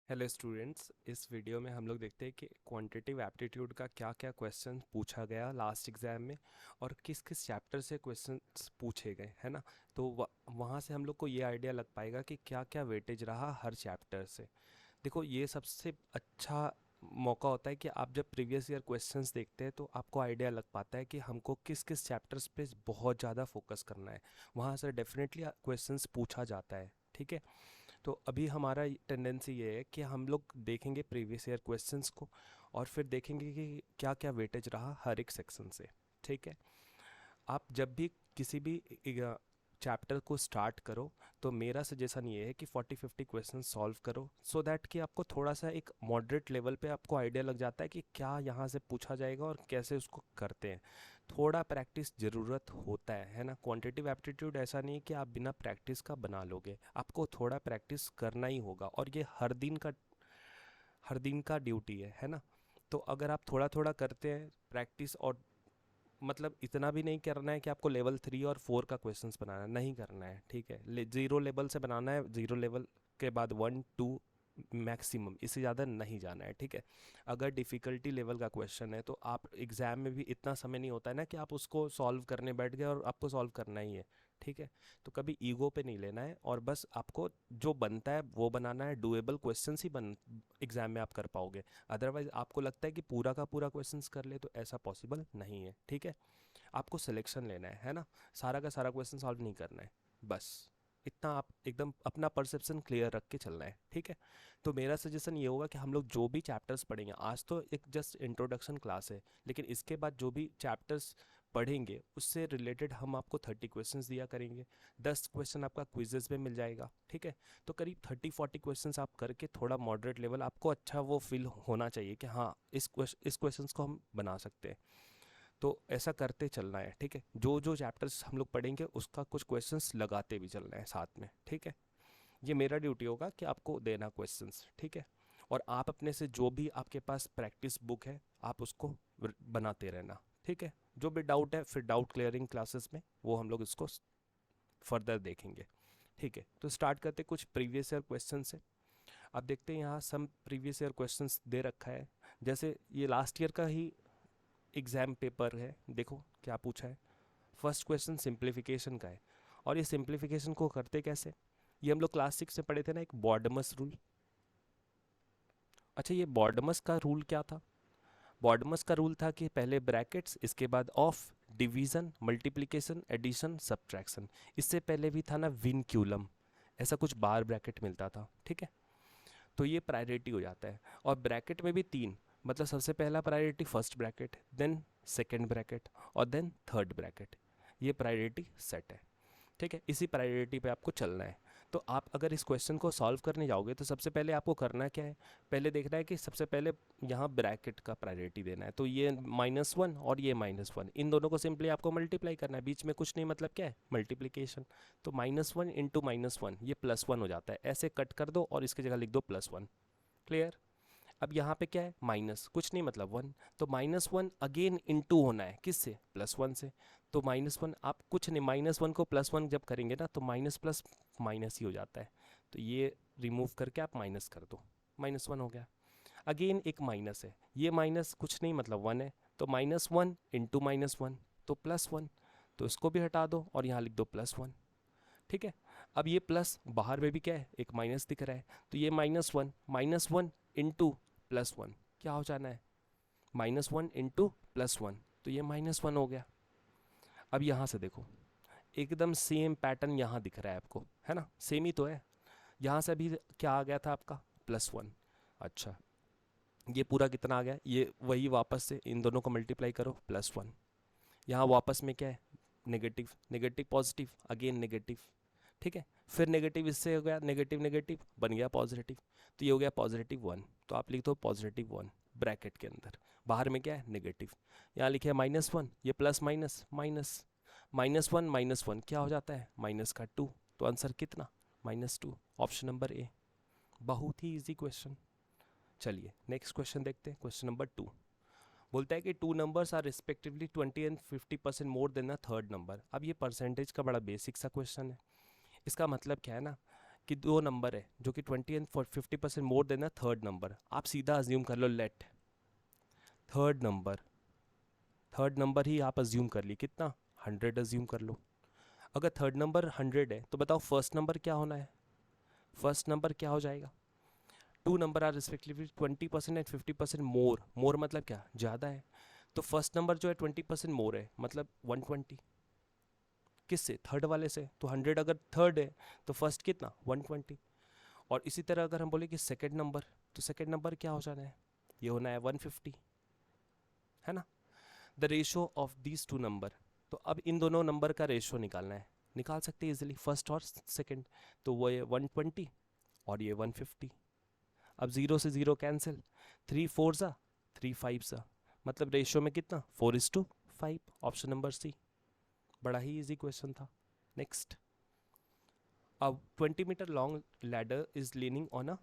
Hello students, इस video में हम लोग देखते हैं कि क्वांटिटेटिव एप्टीट्यूड का क्या क्या क्वेश्चन पूछा गया लास्ट एग्जाम में और किस किस चैप्टर से क्वेश्चंस पूछे गए, है ना। तो वहाँ से हम लोग को ये आइडिया लग पाएगा कि क्या क्या वेटेज रहा हर चैप्टर से। देखो, ये सबसे अच्छा मौका होता है कि आप जब प्रीवियस ईयर क्वेश्चंस देखते हैं तो आपको आइडिया लग पाता है कि हमको किस किस चैप्टर्स पे बहुत ज़्यादा फोकस करना है। वहाँ से डेफिनेटली क्वेश्चंस पूछा जाता है, ठीक है। तो अभी हमारा टेंडेंसी ये है कि हम लोग देखेंगे प्रीवियस ईयर क्वेश्चंस को और फिर देखेंगे कि क्या क्या वेटेज रहा हर एक सेक्शन से, ठीक है। आप जब भी किसी भी चैप्टर को स्टार्ट करो तो मेरा सजेशन ये है कि 40-50 क्वेश्चन सॉल्व करो, सो दैट कि आपको थोड़ा सा एक मॉडरेट लेवल पे आपको आइडिया लग जाता है कि क्या यहाँ से पूछा जाएगा और कैसे उसको करते हैं। थोड़ा प्रैक्टिस ज़रूरत होता है ना। क्वांटिटेटिव एप्टीट्यूड ऐसा नहीं है कि आप बिना प्रैक्टिस का बना लोगे, आपको थोड़ा प्रैक्टिस करना ही होगा और ये हर दिन का ड्यूटी है ना। तो अगर आप थोड़ा थोड़ा करते हैं प्रैक्टिस, और मतलब इतना भी नहीं करना है कि आपको लेवल 3 और 4 का क्वेश्चंस बनाना नहीं करना है, ठीक है। ज़ीरो लेवल से बनाना है, ज़ीरो लेवल के बाद 1 2 मैक्सिमम, इससे ज़्यादा नहीं जाना है, ठीक है। अगर डिफ़िकल्टी लेवल का क्वेश्चन है तो आप एग्ज़ाम में भी इतना समय नहीं होता है ना कि आप उसको सॉल्व करने बैठ गए और आपको सॉल्व करना ही है, ठीक है। तो कभी ईगो पे नहीं लेना है और बस आपको जो बनता है वो बनाना है। डुएबल क्वेश्चंस ही बन एग्ज़ाम में आप कर पाओगे। अदरवाइज आपको लगता है कि पूरा का पूरा क्वेश्चंस कर ले तो ऐसा पॉसिबल नहीं है, ठीक है। आपको सिलेक्शन लेना है ना। सारा का सारा क्वेश्चन सॉल्व नहीं करना है, बस इतना आप एकदम अपना परसेप्शन क्लियर रख के चलना है, ठीक है। तो मेरा सजेशन ये होगा कि हम लोग जो भी चैप्टर्स पढ़ेंगे, आज तो एक जस्ट इंट्रोडक्शन क्लास है, लेकिन इसके बाद जो भी चैप्टर्स पढ़ेंगे उससे रिलेटेड हम आपको 30 क्वेश्चंस दिया करेंगे। 10 क्वेश्चन आपका क्विजेज में मिल जाएगा, ठीक है। तो करीब 30-40 क्वेश्चंस आप करके थोड़ा मॉडरेट लेवल आपको अच्छा वो फील होना चाहिए कि हाँ इस क्वेश्चंस को हम बना सकते हैं। तो ऐसा करते चलना है, ठीक है। जो जो चैप्टर्स हम लोग पढ़ेंगे उसका कुछ क्वेश्चंस लगाते भी चलना है साथ में, ठीक है। ये मेरा ड्यूटी होगा कि आपको देना क्वेश्चंस, ठीक है। और आप अपने से जो भी आपके पास प्रैक्टिस बुक है आप उसको बनाते रहना, ठीक है। जो भी डाउट है फिर डाउट क्लियरिंग क्लासेस में वो हम लोग इसको फर्दर देखेंगे, ठीक है। तो स्टार्ट करते कुछ प्रीवियस ईयर क्वेश्चन से। अब देखते हैं यहाँ सम प्रीवियस ईयर क्वेश्चंस दे रखा है। जैसे ये लास्ट ईयर का ही एग्जाम पेपर है, देखो क्या पूछा है। फर्स्ट क्वेश्चन सिंप्लीफिकेशन का है और ये सिंप्लीफिकेशन को करते कैसे, ये हम लोग क्लास 6 से पढ़े थे ना, एक बॉर्डमस रूल। अच्छा, ये बॉर्डमस का रूल क्या था? बॉर्डमस का रूल था कि पहले ब्रैकेट्स, इसके बाद of, division, multiplication, addition, subtraction. इससे पहले भी था ना विनक्यूलम, ऐसा कुछ बार ब्रैकेट मिलता था, ठीक है। तो ये प्रायोरिटी हो जाता है। और ब्रैकेट में भी तीन, मतलब सबसे पहला priority first bracket, then second bracket और देन थर्ड ब्रैकेट। ये प्रायोरिटी सेट है, ठीक है। इसी प्रायोरिटी पे आपको चलना है। तो आप अगर इस क्वेश्चन को सॉल्व करने जाओगे तो सबसे पहले आपको करना क्या है, पहले देखना है कि सबसे पहले यहाँ ब्रैकेट का प्रायोरिटी देना है। तो ये -1 और ये -1, इन दोनों को सिंपली आपको मल्टीप्लाई करना है, बीच में कुछ नहीं, मतलब क्या है, मल्टीप्लीकेशन। तो -1 इंटू -1 ये +1 हो जाता है, ऐसे कट कर दो और इसकी जगह लिख दो +1। क्लियर। अब यहाँ पे क्या है, माइनस, कुछ नहीं मतलब 1। तो -1 अगेन इंटू होना है किससे, +1 से। तो -1 आप कुछ नहीं, -1 को +1 जब करेंगे ना तो माइनस प्लस माइनस ही हो जाता है। तो ये रिमूव करके आप माइनस कर दो, -1 हो गया। अगेन एक माइनस है, ये माइनस कुछ नहीं मतलब 1 है। तो -1 इंटू -1 तो +1। तो इसको भी हटा दो और यहाँ लिख दो +1, ठीक है। अब ये प्लस बाहर में भी क्या है, एक माइनस दिख रहा है। तो ये -1 इंटू +1 क्या हो जाना है, -1 इंटू +1। तो ये -1 हो गया। अब यहाँ से देखो, एकदम सेम पैटर्न यहाँ दिख रहा है आपको, है ना, सेम ही तो है। यहाँ से भी क्या आ गया था आपका, +1। अच्छा, ये पूरा कितना आ गया, ये वही वापस से इन दोनों को मल्टीप्लाई करो, +1। यहाँ वापस में क्या है, negative, negative positive, again negative, ठीक है। फिर नेगेटिव इससे हो गया, नेगेटिव नेगेटिव बन गया पॉजिटिव। तो ये हो गया +1। तो आप लिख दो +1 ब्रैकेट के अंदर। बाहर में क्या है, नेगेटिव। यहाँ लिखे -1, ये प्लस माइनस माइनस, -1 क्या हो जाता है, -2। तो आंसर कितना, -2, ऑप्शन नंबर ए। बहुत ही इजी क्वेश्चन। चलिए नेक्स्ट क्वेश्चन देखते हैं, क्वेश्चन नंबर 2। बोलता है कि two numbers are respectively 20 and 50% more than a third number. अब ये परसेंटेज का बड़ा बेसिक सा क्वेश्चन है। इसका मतलब क्या है ना, कि दो नंबर है जो कि 20 and 50% more than a third number, आप सीधा अज्यूम कर लो लेट थर्ड नंबर ही आप अज्यूम कर ली, कितना 100 अज्यूम कर लो। अगर थर्ड नंबर 100 है तो बताओ फर्स्ट नंबर क्या होना है, फर्स्ट नंबर क्या हो जाएगा। Two number are respectively 20% and 50% more, more मतलब क्या, ज़्यादा है। तो फर्स्ट नंबर जो है 20% मोर है, मतलब 120, किससे, थर्ड वाले से। तो 100 अगर थर्ड है तो फर्स्ट कितना 120। और इसी तरह अगर हम बोले कि सेकेंड नंबर, तो सेकेंड नंबर क्या हो जाना है, ये होना है 150, है ना। The ratio of these two number, तो अब इन दोनों नंबर का रेशो निकालना है, निकाल सकते हैं इजिली, फर्स्ट और सेकेंड। तो वो ये 120 और ये 150। अब जीरो से जीरो कैंसिल, 3 4 सा 3 5 सा, मतलब रेशियो में कितना 4:5। ऑप्शन नंबर सी, बड़ा ही इजी क्वेश्चन था। नेक्स्ट, अब 20 metre long ladder is leaning on a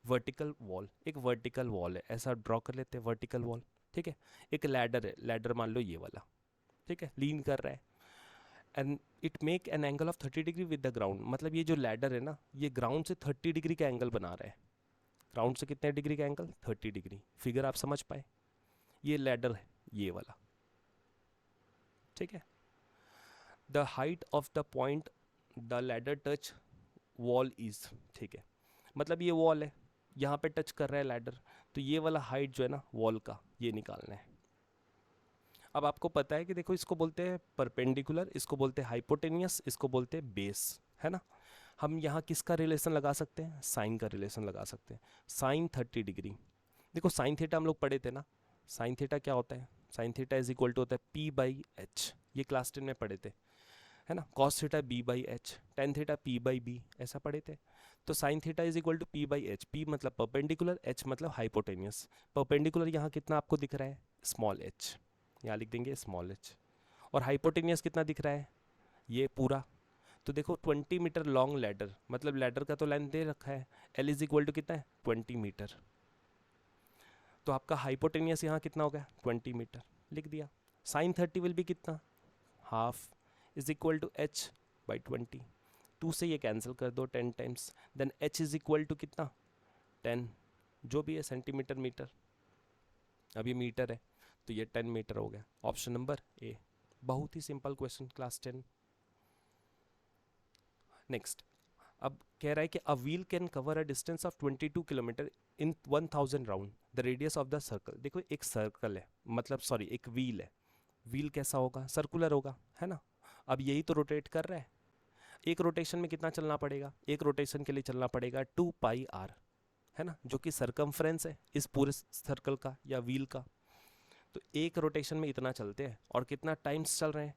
vertical wall, एक वर्टिकल वॉल है, ऐसा ड्रॉ कर लेते हैं वर्टिकल वॉल, ठीक है। एक लैडर है, लैडर मान लो ये वाला, ठीक है, लीन कर रहा है, and it make an angle of 30 degree with the ground, मतलब ये जो लैडर है ना ये ग्राउंड से 30 डिग्री का एंगल बना रहा है। ग्राउंड से कितने डिग्री का एंगल, 30 डिग्री। फिगर आप समझ पाए, ये लैडर है ये वाला, ठीक है। The height of the point the ladder touch wall is, ठीक है, मतलब ये वॉल है, यहाँ पे टच कर रहा है लैडर, तो ये वाला हाइट जो है ना वॉल का, ये निकालना है। अब आपको पता है कि देखो इसको बोलते हैं परपेंडिकुलर, इसको बोलते हैं हाइपोटेनियस, इसको बोलते हैं बेस, है ना। हम यहाँ किसका रिलेशन लगा सकते हैं, साइन का रिलेशन लगा सकते हैं। साइन 30 डिग्री, देखो साइन थीटा हम लोग पढ़े थे ना, साइन थीटा क्या होता है, sine theta is equal to होता है P/H, ये क्लास 10 में पढ़े थे, है ना। Cos theta B/H, tan theta P/B, ऐसा पढ़े थे। तो sine theta is equal to P/H, P मतलब परपेंडिकुलर, H मतलब हाइपोटेनियस। परपेंडिकुलर यहाँ कितना आपको दिख रहा है, स्मॉल h, यहाँ लिख देंगे स्मॉल h। और हाइपोटेनियस कितना दिख रहा है, ये पूरा। तो देखो 20 मीटर लॉन्ग लैडर, मतलब लैडर का तो लेंथ दे रखा है, L इज इक्वल टू कितना है 20 मीटर, तो आपका हाइपोटेनियस यहाँ कितना हो गया 20 मीटर, लिख दिया। साइन 30 विल बी कितना, half is equal to H/20, 2 से ये कैंसिल कर दो 10 times, then H is equal to कितना 10, जो भी है सेंटीमीटर मीटर, अब ये मीटर है तो ये 10 मीटर हो गया। ऑप्शन नंबर ए, बहुत ही सिंपल क्वेश्चन क्लास 10। नेक्स्ट, अब कह रहा है कि a wheel can cover a distance of 22 kilometre in 1000 round, the radius of the circle. देखो एक सर्कल है, मतलब सॉरी एक व्हील है, व्हील कैसा होगा, सर्कुलर होगा, है ना। अब यही तो रोटेट कर रहा है, एक रोटेशन में कितना चलना पड़ेगा, एक रोटेशन के लिए चलना पड़ेगा 2πr, है ना, जो कि सरकमफ्रेंस है इस पूरे सर्कल का या व्हील का। तो एक रोटेशन में इतना चलते हैं, और कितना टाइम्स चल रहे हैं,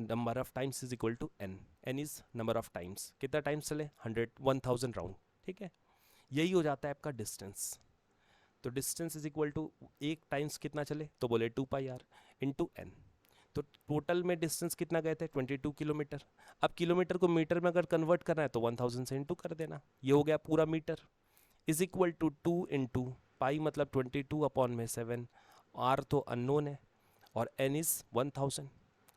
number of times is equal to N, N is number of times, कितना टाइम्स चले 1000 राउंड, ठीक है। यही हो जाता है आपका डिस्टेंस। तो डिस्टेंस इज इक्वल टू एक टाइम्स कितना चले, तो बोले 2πr इंटू एन। तो टोटल में डिस्टेंस कितना गए थे 22 किलोमीटर। अब किलोमीटर को मीटर में अगर कन्वर्ट करना है तो 1000 से इंटू कर देना, ये हो गया पूरा metre, is equal to 2 into pi, मतलब 22/7, आर तो अननोन है, और एन इज 1000,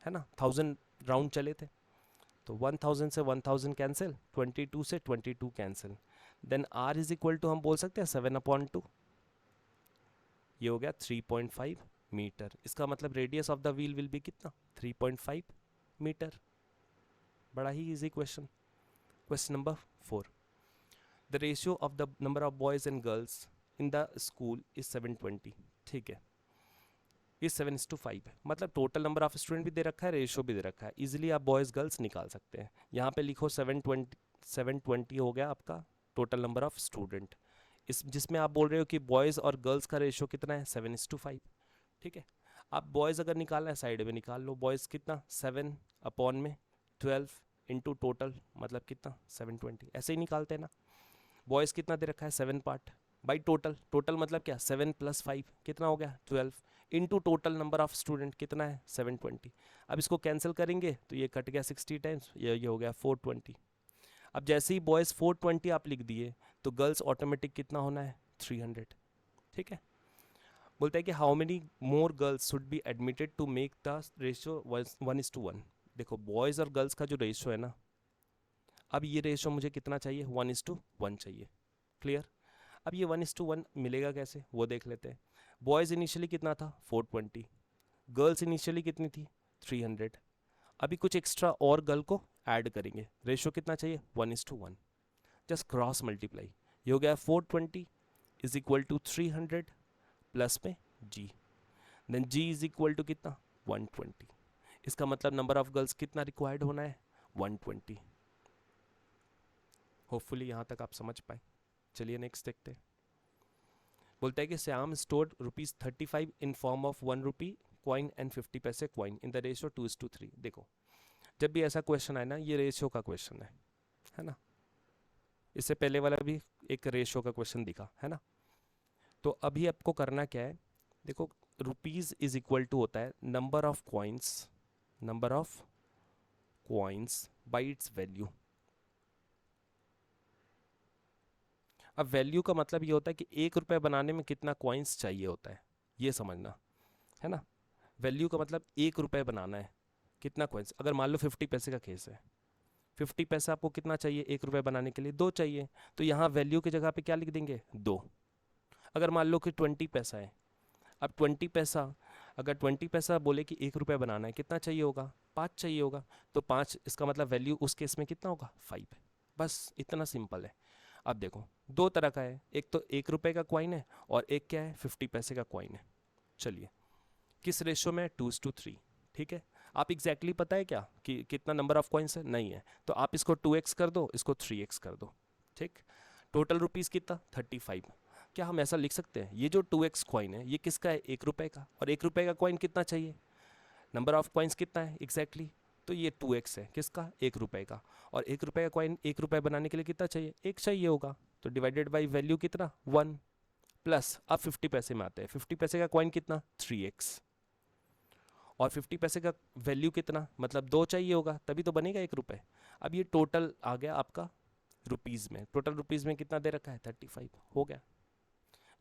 है ना, 1000 राउंड चले थे, तो 1000 से 1000 कैंसिल, 22 से 22 cancel, then R is equal to हम बोल सकते हैं 7/2, ये हो गया 3.5 मीटर। इसका मतलब radius of the wheel will be कितना 3.5 मीटर। बड़ा ही easy question. Question number 4, the ratio of the number of boys and girls in the school is 720, ठीक है, ये 7:5 है, मतलब टोटल नंबर ऑफ स्टूडेंट भी दे रखा है, रेशियो भी दे रखा है, इजीली आप बॉयज़ गर्ल्स निकाल सकते हैं। यहाँ पे लिखो 720 हो गया आपका टोटल नंबर ऑफ स्टूडेंट, इस जिसमें आप बोल रहे हो कि बॉयज़ और गर्ल्स का रेशियो कितना है 7:5, ठीक है। आप बॉयज़ अगर निकालना है साइड में निकाल लो, बॉयज़ कितना 7/12 इंटू टोटल, मतलब कितना 720, ऐसे ही निकालते हैं ना। बॉयज़ कितना दे रखा है 7 पार्ट बाई टोटल, टोटल मतलब क्या 7 + 5 कितना हो गया 12, into total number of student कितना है 720। अब इसको कैंसिल करेंगे तो ये कट गया 60 टाइम्स, ये हो गया 420। अब जैसे ही बॉयज़ 420 आप लिख दिए तो गर्ल्स ऑटोमेटिक कितना होना है 300, ठीक है। बोलता है कि how many more girls should be admitted to make the ratio 1:1। देखो बॉयज़ और गर्ल्स का जो रेशियो है ना, अब ये रेशो मुझे कितना चाहिए, 1:1 चाहिए। क्लियर। अब ये 1:1 मिलेगा कैसे वो देख लेते हैं। बॉयज़ इनिशियली कितना था 420, गर्ल्स इनिशियली कितनी थी 300। अभी कुछ एक्स्ट्रा और गर्ल को ऐड करेंगे, रेशो कितना चाहिए 1:1। जस्ट क्रॉस मल्टीप्लाई, ये हो गया 420 इज इक्वल टू 300 प्लस में G, then G is equal to कितना 120। इसका मतलब नंबर ऑफ गर्ल्स कितना रिक्वायर्ड होना है 120। होपफुली यहाँ तक आप समझ पाए। चलिए नेक्स्ट देखते हैं। बोलता है कि Shyam stored ₹35 in form of 1 rupee coin and 50 पैसे कॉइन इन द रेशियो 2:3। देखो जब भी ऐसा क्वेश्चन आए ना, ये रेशियो का क्वेश्चन है ना। इससे पहले वाला भी एक रेशियो का क्वेश्चन दिखा है ना। तो अभी आपको करना क्या है, देखो रुपीज इज इक्वल टू होता है number of coins by its value. अब वैल्यू का मतलब ये होता है कि 1 रुपये बनाने में कितना कॉइन्स चाहिए होता है, ये समझना है ना। वैल्यू का मतलब 1 रुपये बनाना है, कितना कॉइन्स। अगर मान लो 50 पैसे का केस है, 50 पैसा आपको कितना चाहिए 1 रुपये बनाने के लिए, 2 चाहिए। तो यहाँ वैल्यू की जगह पे क्या लिख देंगे 2। अगर मान लो कि 20 पैसा है, अब 20 पैसा, अगर 20 पैसा बोले कि 1 रुपये बनाना है, कितना चाहिए होगा 5 चाहिए होगा। तो 5, इसका मतलब वैल्यू उस केस में कितना होगा 5। बस इतना सिंपल है। अब देखो दो तरह का है, एक तो 1 रुपये का कॉइन है और एक क्या है 50 पैसे का कॉइन है। चलिए किस रेशो में 2:3। ठीक है। आप एग्जैक्टली पता है क्या कि कितना नंबर ऑफ कॉइन्स है, नहीं है, तो आप इसको 2x कर दो, इसको 3x कर दो। ठीक। टोटल रुपीज़ कितना 35। क्या हम ऐसा लिख सकते हैं ये जो 2x कॉइन है ये किसका है 1 रुपये का, और 1 रुपये का कॉइन कितना चाहिए, नंबर ऑफ कॉइन्स कितना है एग्जैक्टली, तो ये 2x है किसका 1 रुपये का। और 1 रुपये का कॉइन 1 रुपये बनाने के लिए कितना चाहिए 1 चाहिए होगा, तो डिवाइडेड बाई वैल्यू कितना 1 प्लस। अब 50 पैसे में आते हैं, 50 पैसे का कॉइन कितना 3x, और 50 पैसे का वैल्यू कितना मतलब 2 चाहिए होगा, तभी तो बनेगा 1 रुपये। अब ये टोटल आ गया आपका रुपीज़ में, टोटल रुपीज़ में कितना दे रखा है 35 हो गया।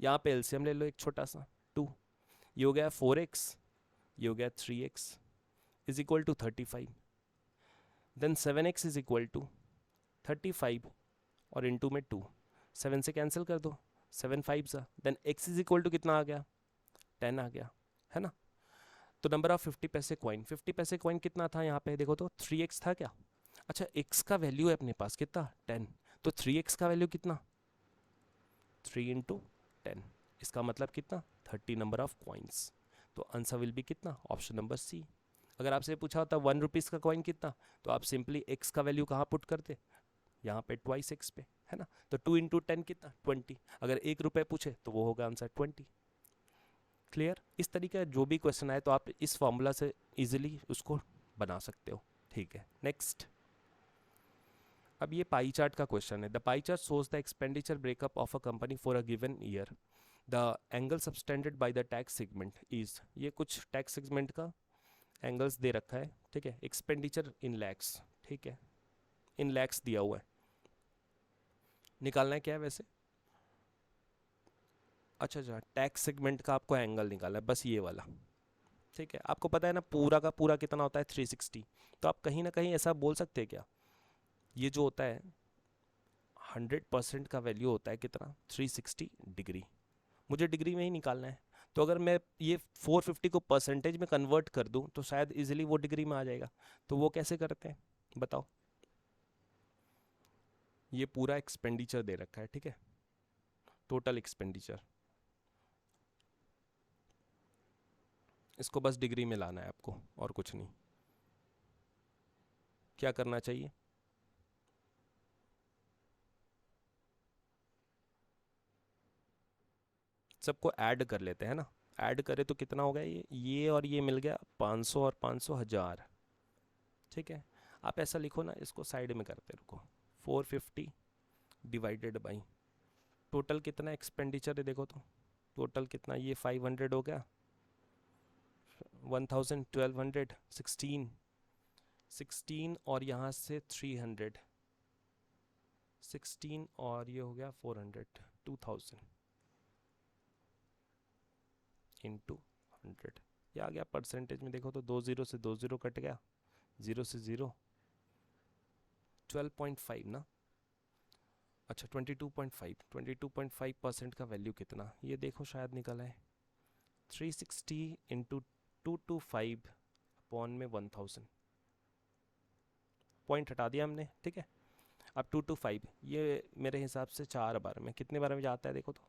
यहाँ पे एलसीएम ले लो एक छोटा सा 2, ये हो गया 4x, ये हो गया 3x is equal to 35। Then 7x is equal to 35 और इंटू में 2, 7 से कैंसिल कर दो, 7 5 सा, then x is equal to कितना आ गया 10 आ गया, है ना। तो नंबर ऑफ 50 पैसे कॉइन, 50 पैसे कॉइन कितना था यहाँ पे देखो तो 3x था क्या। अच्छा x का वैल्यू है अपने पास कितना 10, तो 3x का वैल्यू कितना 3 इंटू 10, इसका मतलब कितना 30 नंबर ऑफ कॉइन्स। तो आंसर विल बी कितना ऑप्शन नंबर सी। अगर आपसे पूछा होता 1 रुपीज़ का कॉइन कितना, तो आप सिंपली x का वैल्यू कहाँ पुट करते, यहाँ पे ट्वाइस x पे, है ना। तो 2 इंटू 10 कितना 20, अगर 1 रुपये पूछे तो वो होगा आंसर 20। क्लियर। इस तरीके का जो भी क्वेश्चन आए तो आप इस फॉर्मूला से इजीली उसको बना सकते हो। ठीक है नेक्स्ट। अब ये पाई चार्ट का क्वेश्चन है। The pie chart shows the expenditure breakup of a company for a given year. The angle subtended by the tax segment is, ये कुछ टैक्स सेगमेंट का एंगल्स दे रखा है। ठीक है। एक्सपेंडिचर इन लैक्स, ठीक है, इन लैक्स दिया हुआ है। निकालना है क्या है वैसे, अच्छा टैक्स सेगमेंट का आपको एंगल निकालना है बस ये वाला। ठीक है। आपको पता है ना पूरा का पूरा कितना होता है 360, तो आप कहीं ना कहीं ऐसा बोल सकते हैं क्या, ये जो होता है 100% का वैल्यू होता है कितना 360 डिग्री, मुझे डिग्री में ही निकालना है। तो अगर मैं ये 450 को परसेंटेज में कन्वर्ट कर दूं तो शायद इजीली वो डिग्री में आ जाएगा। तो वो कैसे करते हैं बताओ। ये पूरा एक्सपेंडिचर दे रखा है, ठीक है, टोटल एक्सपेंडिचर, इसको बस डिग्री में लाना है आपको और कुछ नहीं। क्या करना चाहिए, सबको ऐड कर लेते हैं ना। ऐड करें तो कितना हो गया ये और ये मिल गया 500 और 500 1000। ठीक है। आप ऐसा लिखो ना, इसको साइड में करते रुको, 450 डिवाइडेड बाई टोटल कितना एक्सपेंडिचर है देखो तो, टोटल कितना ये 500 हो गया, 1000 1200 16 और यहाँ से 300 16 और ये हो गया 400 2000 इंटू 100। ये आ गया परसेंटेज में देखो तो 2 0 से 2 0 कट गया, 0 से 0 12.5 ना, अच्छा 22.5, 22.5% का वैल्यू कितना, ये देखो शायद निकल आए 360 इंटू 225 अपॉन में 1000, पॉइंट हटा दिया हमने, ठीक है। अब 225 ये मेरे हिसाब से 4 बार में, कितने बार में जाता है देखो तो,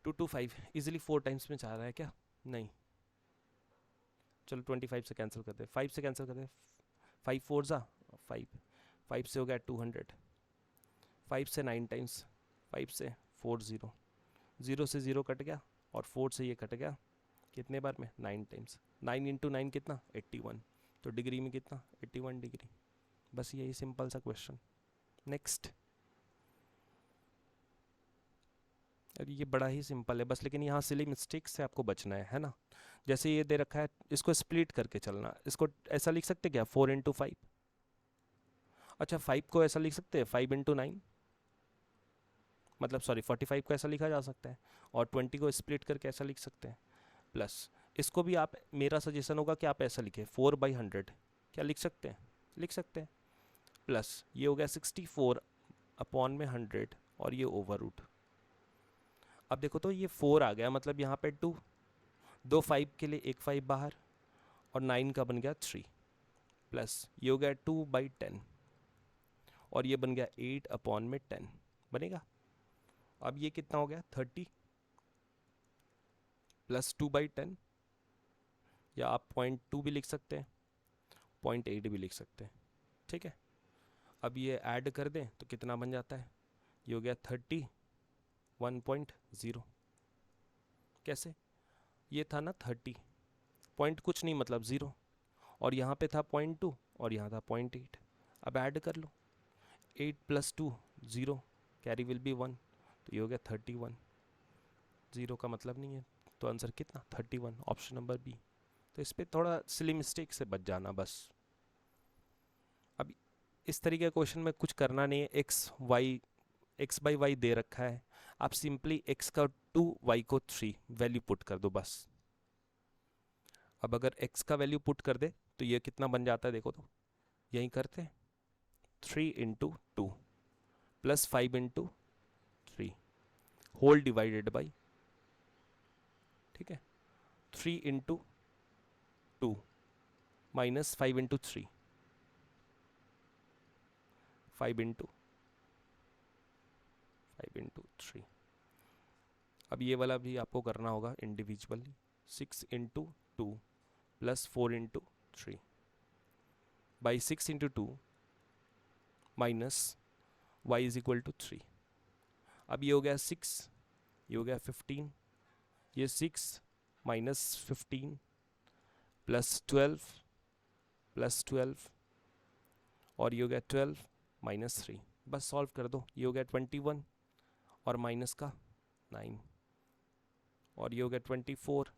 225 इजीली 4 टाइम्स में जा रहा है क्या, नहीं, चलो 25 से कैंसिल कर दे, 5 से कैंसिल कर दे, 5 4 जा 5, 5 से हो गया 200, 5 से 9 टाइम्स, 5 से 4 0, 0 से 0 कट गया और 4 से ये कट गया, कितने बार में 9 टाइम्स, 9 इंटू 9 कितना 81, तो डिग्री में कितना 81 डिग्री, बस यही सिंपल सा क्वेश्चन। नेक्स्ट, अरे ये बड़ा ही सिंपल है बस, लेकिन यहाँ सिली मिस्टेक से आपको बचना है ना। जैसे ये दे रखा है, इसको स्प्लिट करके चलना, इसको ऐसा लिख सकते क्या 4 इंटू 5, अच्छा 5 को ऐसा लिख सकते हैं 5 इंटू 9, मतलब सॉरी 45 को ऐसा लिखा जा सकता है, और 20 को स्प्लिट करके ऐसा लिख सकते हैं, प्लस इसको भी आप, मेरा सजेशन होगा कि आप ऐसा लिखें 4/100, क्या लिख सकते हैं, लिख सकते हैं, प्लस ये हो गया 64 अपॉन में 100 और ये ओवर रूट। अब देखो तो ये 4 आ गया, मतलब यहाँ पे 2, 2 5 के लिए एक 5 बाहर, और 9 का बन गया 3, प्लस ये हो गया 2/10 और ये बन गया 8 अपॉन में 10 बनेगा। अब ये कितना हो गया 30 प्लस 2/10, या आप 0.2 भी लिख सकते हैं, 0.8 भी लिख सकते हैं, ठीक है। अब ये ऐड कर दें तो कितना बन जाता है, ये हो गया 31.0, कैसे, ये था ना 30, पॉइंट कुछ नहीं मतलब 0, और यहाँ पे था 0.2 और यहाँ था 0.8, अब ऐड कर लो, 8 प्लस 2 0, कैरी विल बी 1, तो ये हो गया 31, 0 का मतलब नहीं है, तो आंसर कितना 31, ऑप्शन नंबर बी। तो इस पर थोड़ा सिली मिस्टेक से बच जाना बस। अब इस तरीके का क्वेश्चन में कुछ करना नहीं है, एक्स बाई वाई दे रखा है, आप सिंपली एक्स का 2 वाई को 3 वैल्यू पुट कर दो बस। अब अगर एक्स का वैल्यू पुट कर दे तो ये कितना बन जाता है देखो तो, यही करते हैं 3 into 2 plus 5 into 3 whole divided by, ठीक है, 3 इंटू 2 माइनस 5 इंटू 3, 5 इंटू 3। अब ये वाला भी आपको करना होगा individually, 6 into 2 plus 4 into 3 by 6 into 2 minus Y is equal to 3। अब ये हो गया 6, ये हो गया 15, ये 6 माइनस 15 प्लस 12 और ये हो गया 12 माइनस 3, बस सॉल्व कर दो, ये हो गया 21 और माइनस का 9 और ये हो गया 24,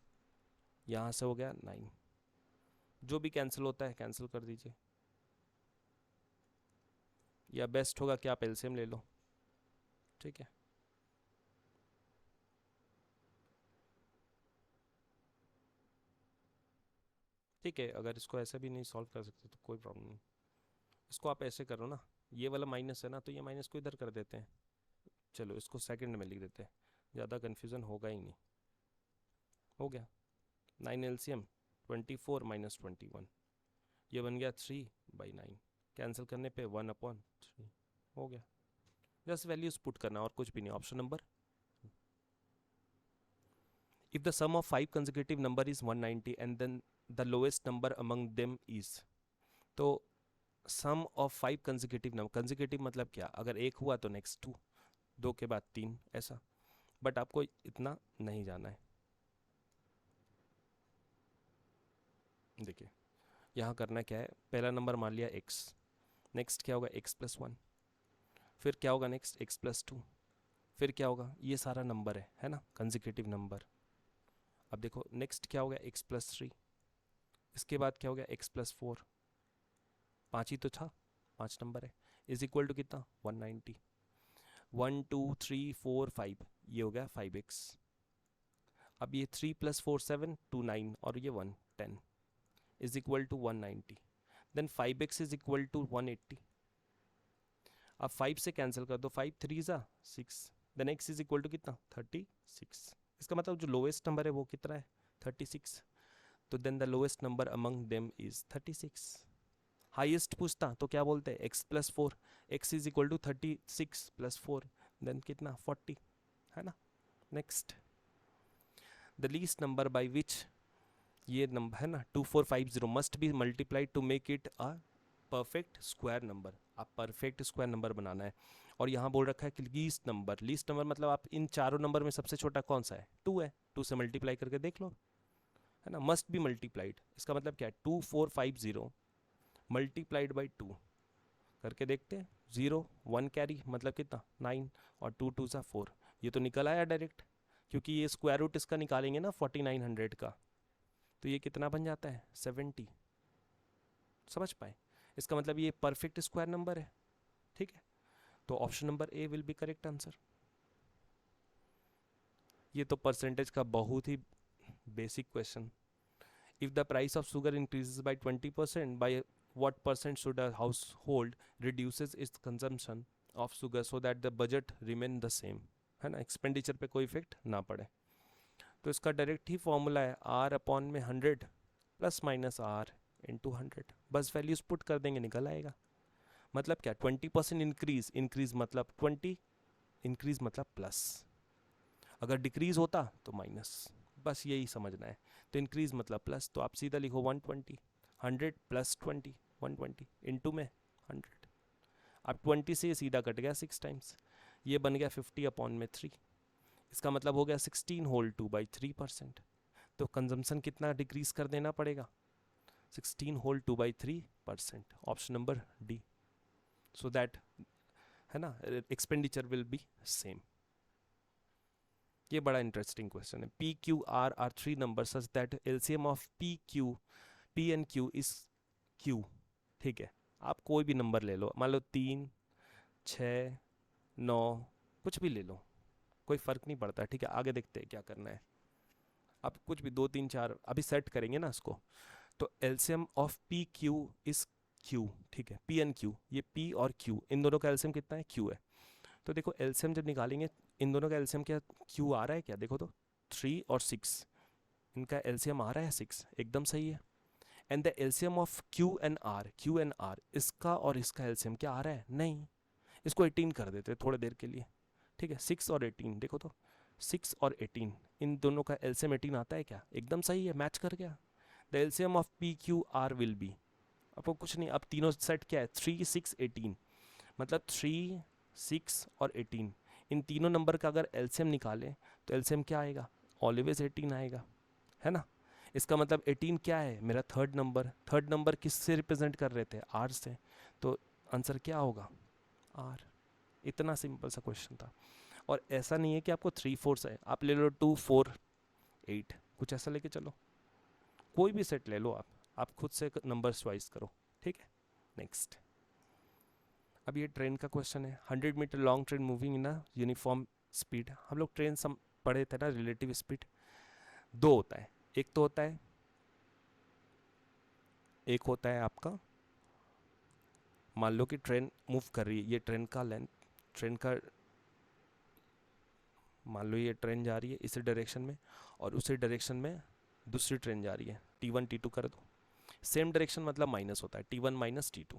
यहाँ से हो गया 9, जो भी कैंसिल होता है कैंसिल कर दीजिए, या बेस्ट होगा कि आप एलसीएम ले लो, ठीक है। ठीक है, अगर इसको ऐसे भी नहीं सॉल्व कर सकते तो कोई प्रॉब्लम नहीं, इसको आप ऐसे करो ना, ये वाला माइनस है ना, तो ये माइनस को इधर कर देते हैं, चलो इसको सेकंड में लिख देते हैं, ज़्यादा कन्फ्यूज़न होगा ही नहीं, हो गया 9 एलसीएम 24 माइनस 21, ये बन गया 3/9, कैंसिल करने पे 1/3 हो गया, जस्ट वैल्यूज पुट करना और कुछ भी नहीं, option number. If the sum of 5 consecutive number is 190 and then the lowest number among them is, तो सम ऑफ 5 कंजिक्यूटिव नंबर, कंजिक्यूटिव मतलब क्या, अगर एक हुआ तो नेक्स्ट 2, 2 के बाद 3 ऐसा, बट आपको इतना नहीं जाना है। देखिए यहाँ करना क्या है, पहला नंबर मान लिया x, नेक्स्ट क्या होगा x प्लस 1, फिर क्या होगा नेक्स्ट x प्लस 2, फिर क्या होगा, ये सारा नंबर है ना कंजिक्यूटिव नंबर। अब देखो नेक्स्ट क्या हो गया x प्लस 3, इसके बाद क्या हो गया x प्लस 4, 5 ही तो था, 5 नंबर है, इज इक्वल टू कितना 190, 1 2 3 4 5, ये हो गया 5x। अब ये 3 प्लस 4 7 2 9 और ये 1 10 is equal to 190, then 5x is equal to 180. अब 5 से कैंसिल कर दो, 5 3 ज़ा 6, then x is equal to कितना 36. इसका मतलब जो लोएस्ट नंबर है वो कितना है 36. तो then the lowest number among them is 36. Highest पूछता तो क्या बोलते हैं x plus 4, x is equal to 36 plus 4, then कितना 40, है ना. Next, the least number by which, ये नंबर है ना 2450 must be multiplied to make it a perfect square number. आप परफेक्ट स्क्वायर नंबर बनाना है. और यहाँ बोल रखा है कि लीस्ट नंबर मतलब आप इन चारों नंबर में सबसे छोटा कौन सा है 2 है, 2 से मल्टीप्लाई करके देख लो, है ना. मस्ट बी मल्टीप्लाइड, इसका मतलब क्या है 2450 मल्टीप्लाइड बाई 2 करके देखते हैं. 0 1 कैरी मतलब कितना 9 और 2 2 सा 4. ये तो निकल आया डायरेक्ट, क्योंकि ये स्क्वायर रूट इसका निकालेंगे ना 4900 का, तो ये कितना बन जाता है 70. समझ पाए, इसका मतलब ये परफेक्ट स्क्वायर नंबर है. ठीक है, तो option number A will be correct answer. ये तो परसेंटेज का बहुत ही basic question. If the price of sugar increases by 20%, by what percent should a household reduces its consumption of sugar so that the budget remain the same, है ना, expenditure पे कोई effect ना पड़े. तो इसका डायरेक्ट ही फॉर्मूला है r upon में 100 प्लस माइनस r इंटू 100. बस वैल्यूज पुट कर देंगे निकल आएगा. मतलब क्या 20% इंक्रीज मतलब 20, इंक्रीज मतलब प्लस, अगर डिक्रीज होता तो माइनस. बस यही समझना है. तो इंक्रीज मतलब प्लस, तो आप सीधा लिखो 120, 100 प्लस 20 120 इंटू में 100. अब 20 से ये सीधा कट गया 6 टाइम्स, ये बन गया 50 अपॉन में 3. इसका मतलब हो गया 16 होल 2 बाई 3%. तो कंजम्पशन कितना डिक्रीज कर देना पड़ेगा 16 whole 2 by 3%. Option number D. So that, है ना, एक्सपेंडिचर विल बी सेम. ये बड़ा इंटरेस्टिंग क्वेश्चन है. P Q R are 3 number such that LCM of P and Q is Q. ठीक है, आप कोई भी नंबर ले लो, मान लो 3 6 9 कुछ भी ले लो, कोई फ़र्क नहीं पड़ता. ठीक है, आगे देखते हैं क्या करना है. अब कुछ भी 2 3 4 अभी सेट करेंगे ना इसको. तो LCM of P Q is Q. ठीक है, पी एंड क्यू, ये पी और क्यू इन दोनों का एलसीएम कितना है क्यू है. तो देखो एलसीएम जब निकालेंगे इन दोनों का एलसीएम क्या क्यू आ रहा है क्या, देखो तो 3 और 6, इनका एलसीएम आ रहा है 6, एकदम सही है. And the LCM of Q and R, इसका और इसका एलसीएम क्या आ रहा है नहीं, इसको 18 कर देते हैं थोड़ी देर के लिए. ठीक है, 6 और 18, देखो तो 6 और 18 इन दोनों का एलसीएम 18 आता है क्या, एकदम सही है, मैच कर गया. The LCM of P Q are will be, आपको कुछ नहीं, अब तीनों सेट क्या है 3 6 18, मतलब 3 6 और 18, इन तीनों नंबर का अगर एलसीएम निकालें तो एलसीएम क्या आएगा ऑलवेज 18 आएगा, है ना. इसका मतलब 18 क्या है मेरा थर्ड नंबर किस से रिप्रेजेंट कर रहे थे आर से, तो आंसर क्या होगा आर. इतना सिंपल सा क्वेश्चन था. और ऐसा नहीं है कि आपको 3 4 है, आप ले लो 2 4 8 कुछ ऐसा लेके चलो, कोई भी सेट ले लो आप खुद से नंबर चॉइस करो. ठीक है, नेक्स्ट. अब ये ट्रेन का क्वेश्चन है. 100 metre long train moving in a uniform speed. हम लोग ट्रेन सम पढ़े थे ना, रिलेटिव स्पीड 2 होता है. एक होता है आपका, मान लो कि ट्रेन मूव कर रही है, ये ट्रेन का लेंथ, ट्रेन का, मान लो ये ट्रेन जा रही है इसी डायरेक्शन में और उसी डायरेक्शन में दूसरी ट्रेन जा रही है, T1 T2 कर दो. सेम डायरेक्शन मतलब माइनस होता है, T1 माइनस T2.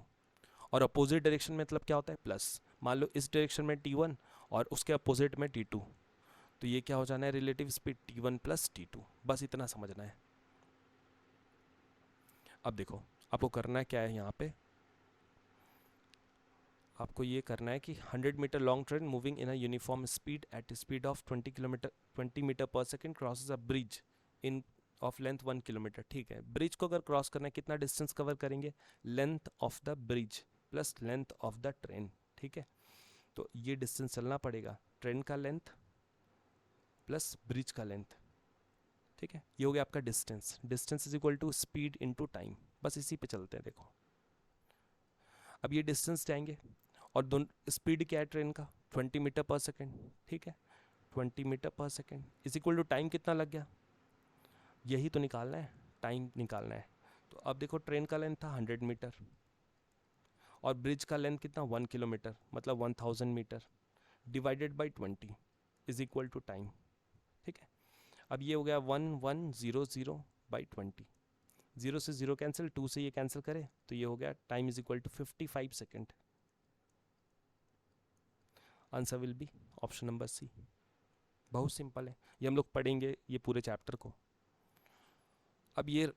और अपोजिट डायरेक्शन में मतलब क्या होता है प्लस. मान लो इस डायरेक्शन में T1 और उसके अपोजिट में T2, तो ये क्या हो जाना है relative speed T1 plus T2. बस इतना समझना है. अब देखो आपको करना क्या है, यहाँ पे आपको ये करना है कि 100 metre long train moving in a uniform speed at speed of 20 metre पर second crosses a bridge in of length 1 kilometre. ठीक है, ब्रिज को अगर क्रॉस करना है कितना डिस्टेंस कवर करेंगे, length of the bridge plus length of the train. ठीक है, तो ये डिस्टेंस चलना पड़ेगा, ट्रेन का लेंथ प्लस ब्रिज का लेंथ. ठीक है, ये हो गया आपका distance is equal to speed into time. बस इसी पे चलते हैं. देखो अब ये डिस्टेंस जाएंगे और दोनों स्पीड क्या है ट्रेन का 20 मीटर पर सेकेंड. ठीक है, 20 मीटर पर second is equal to time कितना लग गया, यही तो निकालना है, टाइम निकालना है. तो अब देखो ट्रेन का लेंथ था 100 मीटर और ब्रिज का लेंथ कितना 1 किलोमीटर मतलब 1000 metre divided by 20 is equal to time. ठीक है, अब ये हो गया 1100/20, 0 से 0 कैंसिल, 2 से ये कैंसिल करे तो ये हो गया time is equal to 55 second. Answer will be option number C. बहुत सिंपल है, ये हम लोग पढ़ेंगे ये पूरे चैप्टर को। अब ये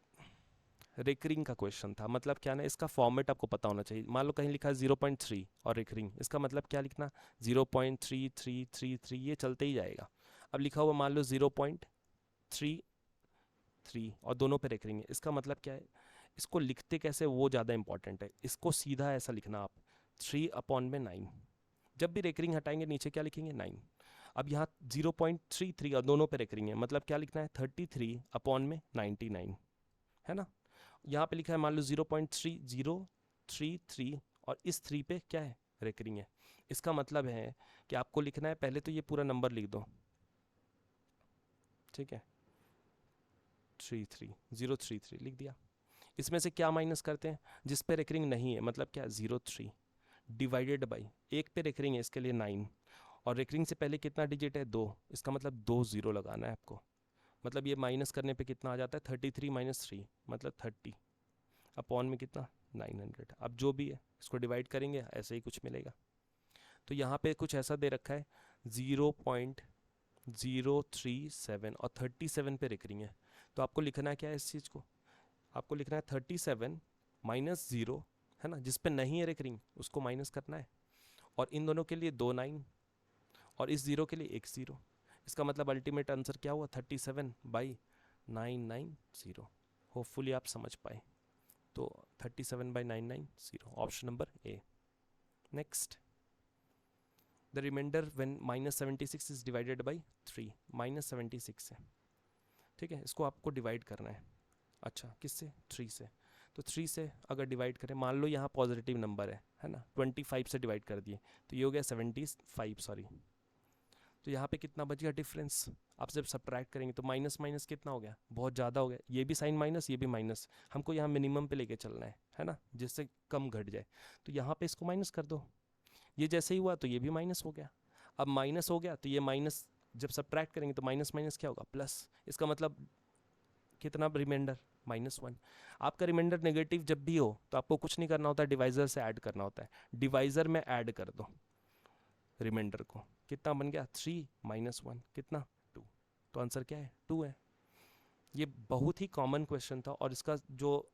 रिकरिंग का क्वेश्चन था, मतलब क्या ना, इसका फॉर्मेट आपको पता होना चाहिए। मान लो कहीं लिखा है 0.3 और रिकरिंग, इसका मतलब क्या लिखना, 0.3333 ये चलते ही जाएगा। अब लिखा हुआ मान लो 0.33 और दोनों पे रिकरिंग है, इसका मतलब क्या है, इसको लिखते कैसे वो ज़्यादा इंपॉर्टेंट है। इसको सीधा ऐसा लिखना आप 3/9, जब भी रेकरिंग हटाएंगे नीचे क्या लिखेंगे 9। अब यहाँ 0.33 और दोनों पे रेकरिंग है, मतलब क्या लिखना है 33/99, है ना। यहाँ पे लिखा है मान लो 0.3033 और इस 3 पे क्या है रेकरिंग है। इसका मतलब है कि आपको लिखना है, पहले तो ये पूरा नंबर लिख दो, ठीक है, 033 लिख दिया। इसमें से क्या माइनस करते हैं, जिस पे रेकरिंग नहीं है, मतलब क्या 03 डिवाइडेड बाई, एक पे रेकरिंग है इसके लिए 9 और रेकरिंग से पहले कितना डिजिट है 2, इसका मतलब 2 0 लगाना है आपको। मतलब ये माइनस करने पे कितना आ जाता है 33 - 3 मतलब 30 अपॉन में कितना 900। अब जो भी है इसको डिवाइड करेंगे ऐसे ही कुछ मिलेगा। तो यहाँ पे कुछ ऐसा दे रखा है 0.037 और 37 पे रेकरिंग है, तो आपको लिखना है क्या है इस चीज़ को, आपको लिखना है 37 - 0, है ना, जिस पे नहीं है रेकरिंग उसको माइनस करना है। और इन दोनों के लिए 2 9 और इस जीरो के लिए 1 0। इसका मतलब अल्टीमेट आंसर क्या हुआ 37/990। होपफुली आप समझ पाए। तो 37/990, option number A. Next, the remainder when -76 is divided by 3, -76 है, ठीक है, इसको आपको डिवाइड करना है। अच्छा किससे 3 से, तो 3 से अगर डिवाइड करें, मान लो यहाँ पॉजिटिव नंबर है ना, 25 से डिवाइड कर दिए तो ये हो गया 75 सॉरी। तो यहाँ पे कितना बच गया डिफरेंस, आप जब सब्ट्रैक्ट करेंगे तो माइनस माइनस कितना हो गया, बहुत ज़्यादा हो गया, ये भी साइन माइनस ये भी माइनस, हमको यहाँ मिनिमम पे लेके चलना है ना, जिससे कम घट जाए। तो यहाँ पे इसको माइनस कर दो, ये जैसे ही हुआ तो ये भी माइनस हो गया। अब माइनस हो गया तो ये माइनस जब सब्ट्रैक्ट करेंगे तो माइनस माइनस क्या होगा प्लस, इसका मतलब कितना रिमाइंडर -1। आपका रिमाइंडर नेगेटिव जब भी हो तो आपको कुछ नहीं करना होता, डिवाइजर से ऐड करना होता है। डिवाइजर में ऐड कर दो रिमाइंडर को, कितना बन गया 3 - 1 कितना 2, तो आंसर क्या है 2 है। ये बहुत ही कॉमन क्वेश्चन था और इसका जो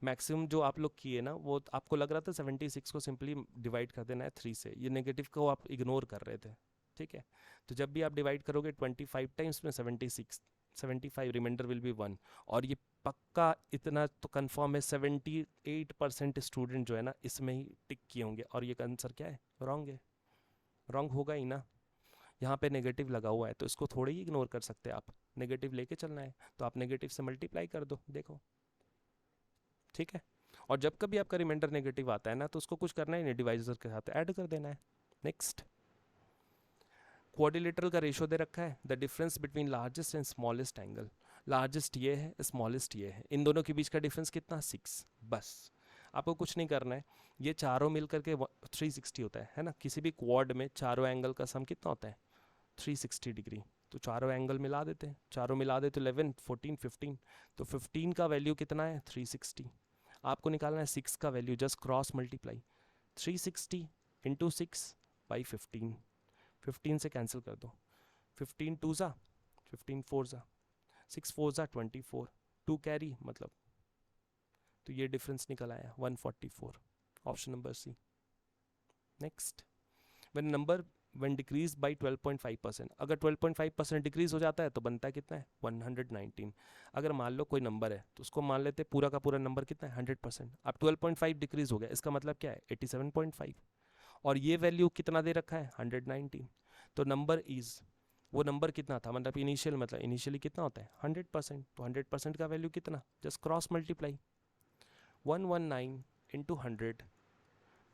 मैक्सिमम जो आप लोग किए ना, वो आपको लग रहा था 76 को सिंपली डिवाइड कर देना है 3 से, ये नेगेटिव को आप इग्नोर कर रहे थे, ठीक है। तो जब भी आप डिवाइड करोगे 25 टाइम्स में 75 रिमाइंडर विल बी 1। और ये पक्का इतना तो कंफर्म है 78% स्टूडेंट जो है ना इसमें ही टिक किए होंगे, और ये आंसर क्या है रॉन्ग है, रॉन्ग होगा ही ना। यहाँ पे नेगेटिव लगा हुआ है तो इसको थोड़ी ही इग्नोर कर सकते हैं आप, नेगेटिव लेके चलना है तो आप नेगेटिव से मल्टीप्लाई कर दो, देखो ठीक है। और जब कभी आपका रिमाइंडर नेगेटिव आता है ना तो उसको कुछ करना ही नहीं, डिवाइजर के साथ ऐड कर देना है। नेक्स्ट, क्वाड्रिलेटरल का रेशो दे रखा है, the difference between largest and smallest angle, largest ये है स्मॉलेस्ट ये है, इन दोनों के बीच का डिफरेंस कितना 6, बस आपको कुछ नहीं करना है। ये चारों मिल करके 360 होता है ना, किसी भी क्वाड में चारों एंगल का सम कितना होता है 360 डिग्री। तो चारों एंगल मिला देते हैं, चारों मिला दे तो 11 14 15, तो 15 का वैल्यू कितना है 360। आपको निकालना है 6 का वैल्यू, जस्ट क्रॉस मल्टीप्लाई 360 × 6/15, 15 से कैंसिल कर दो, 15 2 ज़ा 15 4 ज़ा 6 4 ज़ा 24, 2 कैरी मतलब, तो ये डिफरेंस निकल आया 144, option number C. Next, when decrease by 12.5%, अगर 12.5% डिक्रीज हो जाता है तो बनता है कितना है 119। अगर मान लो कोई नंबर है तो उसको मान लेते पूरा का पूरा नंबर कितना है 100%, अब 12.5 डिक्रीज हो गया, इसका मतलब क्या है 87.5, और ये वैल्यू कितना दे रखा है 119। तो नंबर इज, वो नंबर कितना था, मतलब इनिशियल, मतलब इनिशियली कितना होता है 100%, तो 100% का वैल्यू कितना, just cross multiply 119 × 100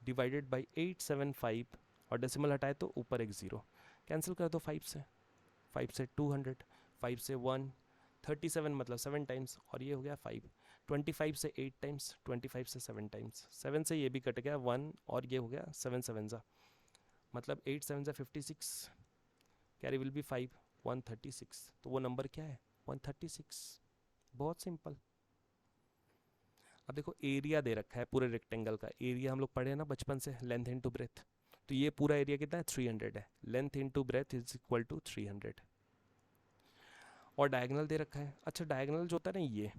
divided by 875, और डेसिमल हटाए तो ऊपर एक 0, कैंसिल कर दो 5 से 200, 5 से 1, 37 मतलब 7 टाइम्स, और ये हो गया 5, 25 से 8 टाइम्स, 25 से 7 टाइम्स, 7 से ये भी कट गया 1 और ये हो गया 7 7 सा, मतलब 8 7 सा 56, कैरी विल बी 5, 136। तो वो नंबर क्या है? 136। बहुत सिंपल। अब देखो एरिया दे रखा है पूरे रेक्टेंगल का, एरिया हम लोग पढ़े हैं ना बचपन से, लेंथ इनटू ब्रेथ। तो ये पूरा एरिया कितना है? 300 है। Length into breadth is equal to 300। और डायगोनल दे रखा है। अच्छा डायगोनल जो होता है ना ये,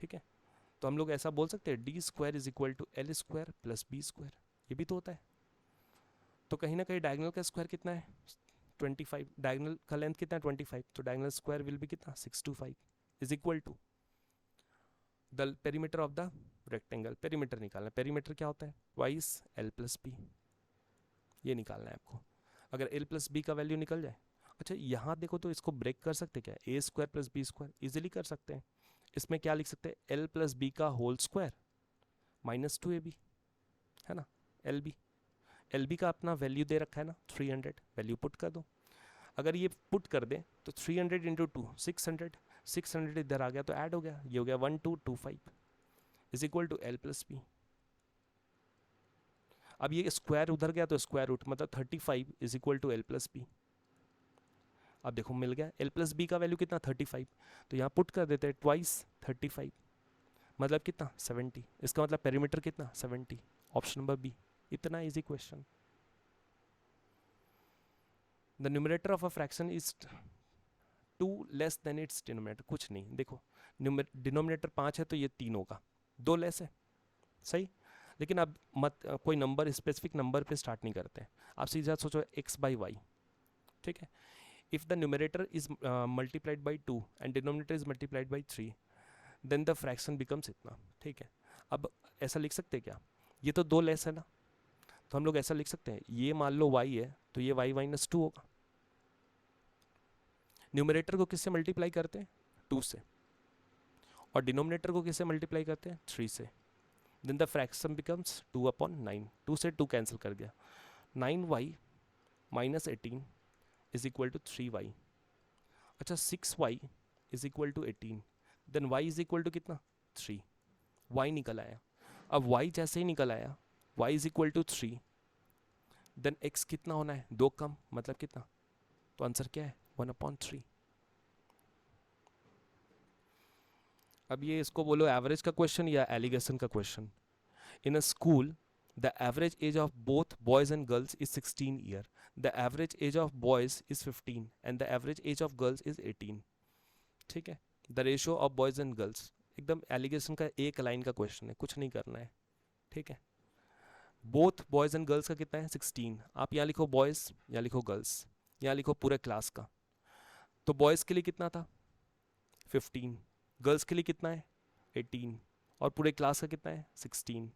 ठीक है, तो हम लोग ऐसा बोल सकते हैं D square is equal to L square plus B square, ये भी तो होता है। तो कहीं ना कहीं डायगोनल का स्क्वायर कितना है? 25। डायगोनल का लेंथ कितना है? 25। तो डायगोनल स्क्वायर विल बी कितना? 625 is equal to the perimeter of the rectangle. Perimeter निकालना है। पेरीमीटर क्या होता है? ट्वाइस एल प्लस बी, ये निकालना है आपको। अगर एल प्लस बी का वैल्यू निकल जाए, अच्छा यहाँ देखो तो इसको ब्रेक कर सकते क्या? A square plus B square easily कर सकते हैं। इसमें क्या लिख सकते हैं? एल प्लस बी का होल स्क्वायर माइनस 2ab, है ना। एल बी का अपना वैल्यू दे रखा है ना 300, वैल्यू पुट कर दो। अगर ये पुट कर दें तो 300 इंटू 2 600, 600 इधर आ गया तो ऐड हो गया, ये हो गया 1225 is equal to L plus B. अब ये स्क्वायर उधर गया तो स्क्वायर रूट, मतलब 35 is equal to L plus B. अब देखो मिल गया, एल प्लस बी का वैल्यू कितना? 35। तो यहाँ पुट कर देते हैं ट्वाइस 35, मतलब कितना? 70। इसका मतलब पेरीमीटर कितना? 70। Option number B. इतना easy question. The numerator of a fraction is 2 less than its denominator. कुछ नहीं, देखो डिनोमिनेटर 5 है तो ये 3 होगा, 2 लेस है, सही। लेकिन अब मत कोई नंबर स्पेसिफिक नंबर पे स्टार्ट नहीं करते हैं, आप सीधा सोचो x बाई वाई, ठीक है। If the numerator is multiplied by 2 and denominator is multiplied by 3 then the fraction becomes इतना, ठीक है। अब ऐसा लिख सकते हैं क्या? ये तो 2 लेस है ना, तो हम लोग ऐसा लिख सकते हैं, ये मान लो y है तो ये y माइनस 2 होगा। न्यूमरेटर को किससे मल्टीप्लाई करते हैं? 2 से। और डिनोमिनेटर को किससे मल्टीप्लाई करते हैं? 3 से। Then the fraction becomes 2/9। 2 से 2 कैंसिल कर दिया, 9y minus 18 is equal to 3y। अच्छा 6y is equal to 18, then y is equal to कितना? 3। y निकल आया। अब y जैसे ही निकल आया, y is equal to 3, then x कितना होना है? 2 कम, मतलब कितना? तो आंसर क्या है? 1/3। अब ये इसको बोलो एवरेज का क्वेश्चन या एलिगेशन का question. In a school the average age of both boys and girls is 16 year, the average age of boys is 15 and the average age of girls is 18, ठीक है। The ratio of boys and girls, एकदम allegation का एक line का question है, कुछ नहीं करना है, ठीक है। बोथ बॉयज एंड गर्ल्स का कितना है? 16। आप यहाँ लिखो बॉयज, यहाँ लिखो गर्ल्स, यहाँ लिखो पूरे क्लास का। तो बॉयज़ के लिए कितना था? 15। गर्ल्स के लिए कितना है? 18। और पूरे क्लास का कितना है? 16।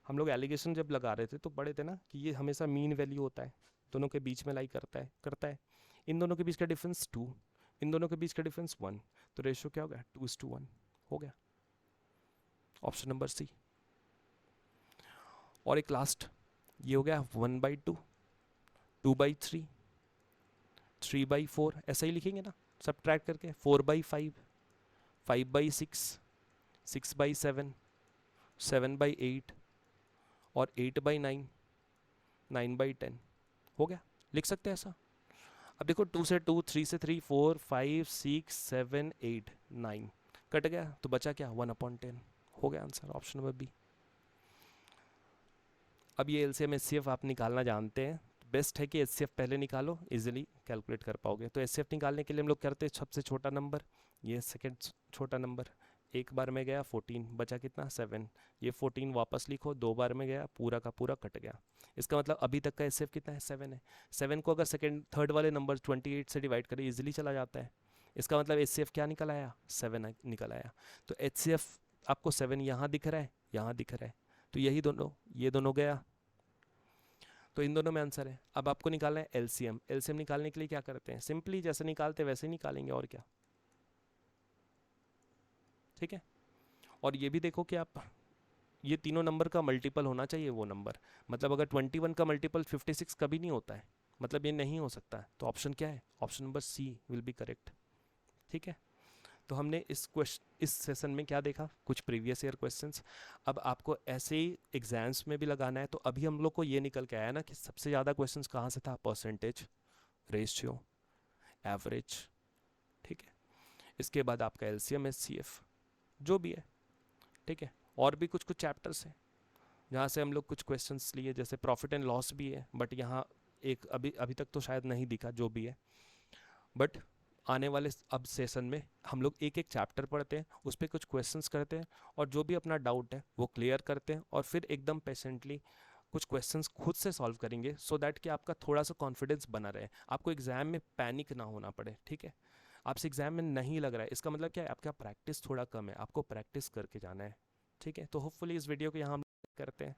हम लोग एलिगेशन जब लगा रहे थे तो पढ़े थे ना कि ये हमेशा मीन वैल्यू होता है, दोनों के बीच में लाई करता है। इन दोनों के बीच का डिफरेंस 2, इन दोनों के बीच का डिफरेंस 1, तो रेशियो क्या हो गया? 2:1 हो गया। Option number C. और एक लास्ट, ये हो गया 1/2, 2/3, 3/4, ऐसा ही लिखेंगे ना सब्ट्रैक्ट करके। 4/5, 5/6, 6/7, 7/8 और 8/9, 9/10 हो गया। लिख सकते हैं ऐसा। अब देखो 2 से 2, 3 से 3, 4, 5, 6, 7, 8, 9 कट गया तो बचा क्या? 1/10 हो गया आंसर, ऑप्शन नंबर बी। अब ये एलसीएम एचसीएफ आप निकालना जानते हैं, बेस्ट है कि एचसीएफ पहले निकालो, इजीली कैलकुलेट कर पाओगे। तो एचसीएफ निकालने के लिए हम लोग करते हैं सबसे छोटा नंबर, ये सेकंड छोटा नंबर, एक बार में गया 14, बचा कितना? 7। ये 14 वापस लिखो, 2 बार में गया, पूरा का पूरा कट गया। इसका मतलब अभी तक का एचसीएफ कितना है? 7 है। 7 को अगर सेकंड थर्ड वाले नंबर 28 से डिवाइड करें इजीली चला जाता है। इसका मतलब एचसीएफ क्या निकल आया? 7 निकल आया। तो एचसीएफ आपको 7 यहाँ दिख रहा है, यहाँ दिख रहा है, तो यही दोनों, ये दोनों गया, तो इन दोनों में आंसर है। अब आपको निकालना है एलसीएम। एलसीएम निकालने के लिए क्या करते हैं? सिंपली जैसे निकालते वैसे ही निकालेंगे, और क्या, ठीक है। और ये भी देखो कि आप ये तीनों नंबर का मल्टीपल होना चाहिए वो नंबर, मतलब अगर 21 का मल्टीपल 56 कभी नहीं होता है, मतलब ये नहीं हो सकता है। तो ऑप्शन क्या है? Option number C will be correct, ठीक है। तो हमने इस सेशन में क्या देखा, कुछ प्रीवियस ईयर क्वेश्चंस। अब आपको ऐसे ही एग्जाम्स में भी लगाना है। तो अभी हम लोग को ये निकल के आया ना कि सबसे ज़्यादा क्वेश्चंस कहाँ से था, परसेंटेज, रेशियो, एवरेज, ठीक है। इसके बाद आपका एलसीएम, एचसीएफ, जो भी है, ठीक है। और भी कुछ कुछ चैप्टर्स हैं जहाँ से हम लोग कुछ क्वेश्चंस लिए, जैसे प्रॉफिट एंड लॉस भी है, बट यहाँ एक अभी अभी तक तो शायद नहीं दिखा, जो भी है। बट आने वाले अब सेशन में हम लोग एक एक चैप्टर पढ़ते हैं, उस पर कुछ क्वेश्चंस करते हैं, और जो भी अपना डाउट है वो क्लियर करते हैं, और फिर एकदम पेशेंटली कुछ क्वेश्चंस खुद से सॉल्व करेंगे, सो दैट कि आपका थोड़ा सा कॉन्फिडेंस बना रहे, आपको एग्जाम में पैनिक ना होना पड़े, ठीक है। आपसे एग्जाम में नहीं लग रहा है, इसका मतलब क्या है, आपका प्रैक्टिस थोड़ा कम है, आपको प्रैक्टिस करके जाना है, ठीक है। तो होपफुली इस वीडियो को यहाँ हम करते हैं।